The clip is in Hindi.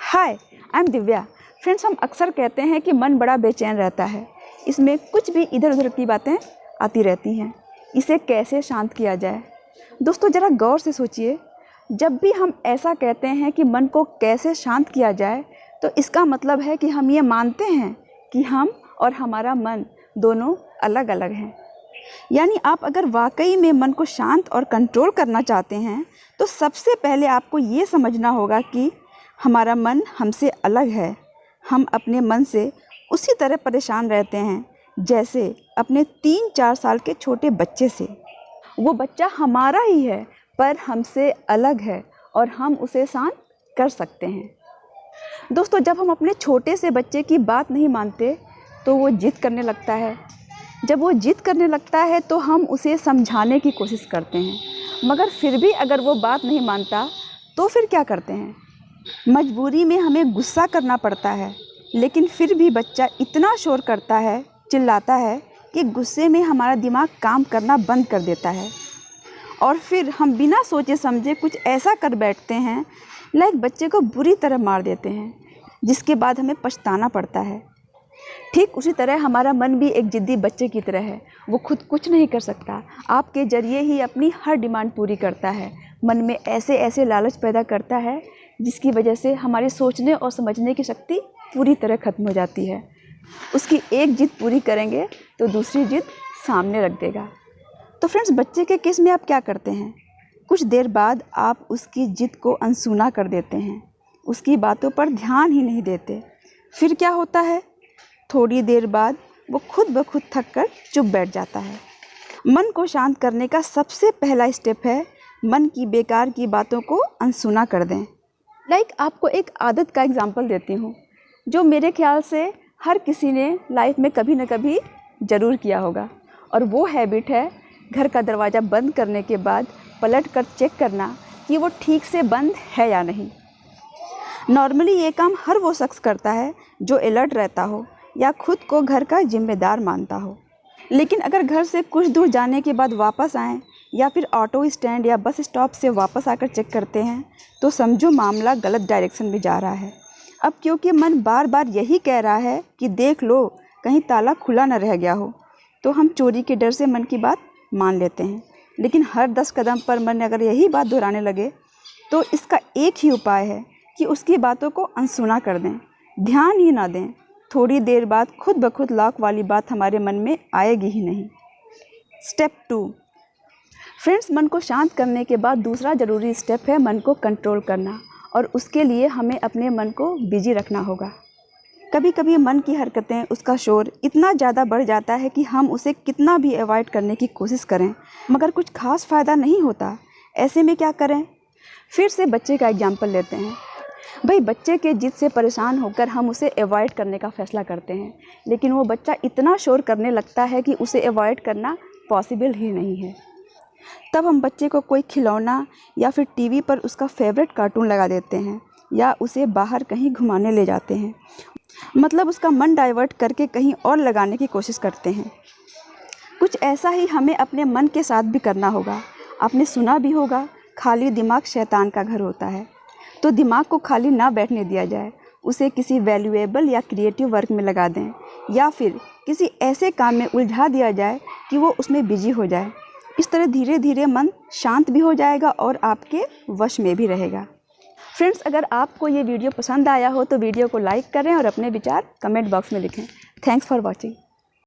Hi, I am Divya. Friends, हम अक्सर कहते हैं कि मन बड़ा बेचैन रहता है, इसमें कुछ भी इधर उधर की बातें आती रहती हैं। इसे कैसे शांत किया जाए? दोस्तों, ज़रा गौर से सोचिए। जब भी हम ऐसा कहते हैं कि मन को कैसे शांत किया जाए, तो इसका मतलब है कि हम ये मानते हैं कि हम और हमारा मन दोनों अलग अलग हैं। यानी आप अगर वाकई में मन को शांत और कंट्रोल करना चाहते हैं, तो सबसे पहले आपको ये समझना होगा कि हमारा मन हमसे अलग है। हम अपने मन से उसी तरह परेशान रहते हैं जैसे अपने 3-4 साल के छोटे बच्चे से। वो बच्चा हमारा ही है, पर हमसे अलग है और हम उसे शांत कर सकते हैं। दोस्तों, जब हम अपने छोटे से बच्चे की बात नहीं मानते तो वो जिद करने लगता है। जब वो जिद करने लगता है तो हम उसे समझाने की कोशिश करते हैं, मगर फिर भी अगर वो बात नहीं मानता तो फिर क्या करते हैं? मजबूरी में हमें गुस्सा करना पड़ता है, लेकिन फिर भी बच्चा इतना शोर करता है, चिल्लाता है कि गुस्से में हमारा दिमाग काम करना बंद कर देता है और फिर हम बिना सोचे समझे कुछ ऐसा कर बैठते हैं, लाइक बच्चे को बुरी तरह मार देते हैं, जिसके बाद हमें पछताना पड़ता है। ठीक उसी तरह हमारा मन भी एक ज़िद्दी बच्चे की तरह है। वो खुद कुछ नहीं कर सकता, आपके ज़रिए ही अपनी हर डिमांड पूरी करता है। मन में ऐसे ऐसे लालच पैदा करता है जिसकी वजह से हमारी सोचने और समझने की शक्ति पूरी तरह ख़त्म हो जाती है। उसकी एक जिद पूरी करेंगे तो दूसरी जिद सामने रख देगा। तो फ्रेंड्स, बच्चे के केस में आप क्या करते हैं? कुछ देर बाद आप उसकी जिद को अनसुना कर देते हैं, उसकी बातों पर ध्यान ही नहीं देते। फिर क्या होता है? थोड़ी देर बाद वो खुद ब खुद थक कर चुप बैठ जाता है। मन को शांत करने का सबसे पहला स्टेप है मन की बेकार की बातों को अनसुना कर दें। आपको एक आदत का एग्जाम्पल देती हूँ, जो मेरे ख्याल से हर किसी ने लाइफ में कभी न कभी ज़रूर किया होगा, और वो हैबिट है घर का दरवाज़ा बंद करने के बाद पलट कर चेक करना कि वो ठीक से बंद है या नहीं। नॉर्मली ये काम हर वो शख्स करता है जो अलर्ट रहता हो या खुद को घर का जिम्मेदार मानता हो। लेकिन अगर घर से कुछ दूर जाने के बाद वापस आएँ या फिर ऑटो स्टैंड या बस स्टॉप से वापस आकर चेक करते हैं, तो समझो मामला गलत डायरेक्शन में जा रहा है। अब क्योंकि मन बार बार यही कह रहा है कि देख लो कहीं ताला खुला न रह गया हो, तो हम चोरी के डर से मन की बात मान लेते हैं। लेकिन हर 10 कदम पर मन अगर यही बात दोहराने लगे, तो इसका एक ही उपाय है कि उसकी बातों को अनसुना कर दें, ध्यान ही ना दें। थोड़ी देर बाद खुद ब खुद लॉक वाली बात हमारे मन में आएगी ही नहीं। स्टेप 2, फ्रेंड्स, मन को शांत करने के बाद दूसरा ज़रूरी स्टेप है मन को कंट्रोल करना, और उसके लिए हमें अपने मन को बिजी रखना होगा। कभी कभी मन की हरकतें, उसका शोर इतना ज़्यादा बढ़ जाता है कि हम उसे कितना भी अवॉइड करने की कोशिश करें, मगर कुछ खास फ़ायदा नहीं होता। ऐसे में क्या करें? फिर से बच्चे का एग्जाम्पल लेते हैं। भाई, बच्चे के जिद से परेशान होकर हम उसे अवॉइड करने का फ़ैसला करते हैं, लेकिन वो बच्चा इतना शोर करने लगता है कि उसे अवॉइड करना पॉसिबल ही नहीं है। तब हम बच्चे को कोई खिलौना या फिर टीवी पर उसका फेवरेट कार्टून लगा देते हैं या उसे बाहर कहीं घुमाने ले जाते हैं, मतलब उसका मन डाइवर्ट करके कहीं और लगाने की कोशिश करते हैं। कुछ ऐसा ही हमें अपने मन के साथ भी करना होगा। आपने सुना भी होगा, खाली दिमाग शैतान का घर होता है। तो दिमाग को खाली ना बैठने दिया जाए, उसे किसी वैल्यूएबल या क्रिएटिव वर्क में लगा दें, या फिर किसी ऐसे काम में उलझा दिया जाए कि वो उसमें बिजी हो जाए। इस तरह धीरे धीरे मन शांत भी हो जाएगा और आपके वश में भी रहेगा। फ्रेंड्स, अगर आपको ये वीडियो पसंद आया हो तो वीडियो को लाइक करें और अपने विचार कमेंट बॉक्स में लिखें। Thanks for watching.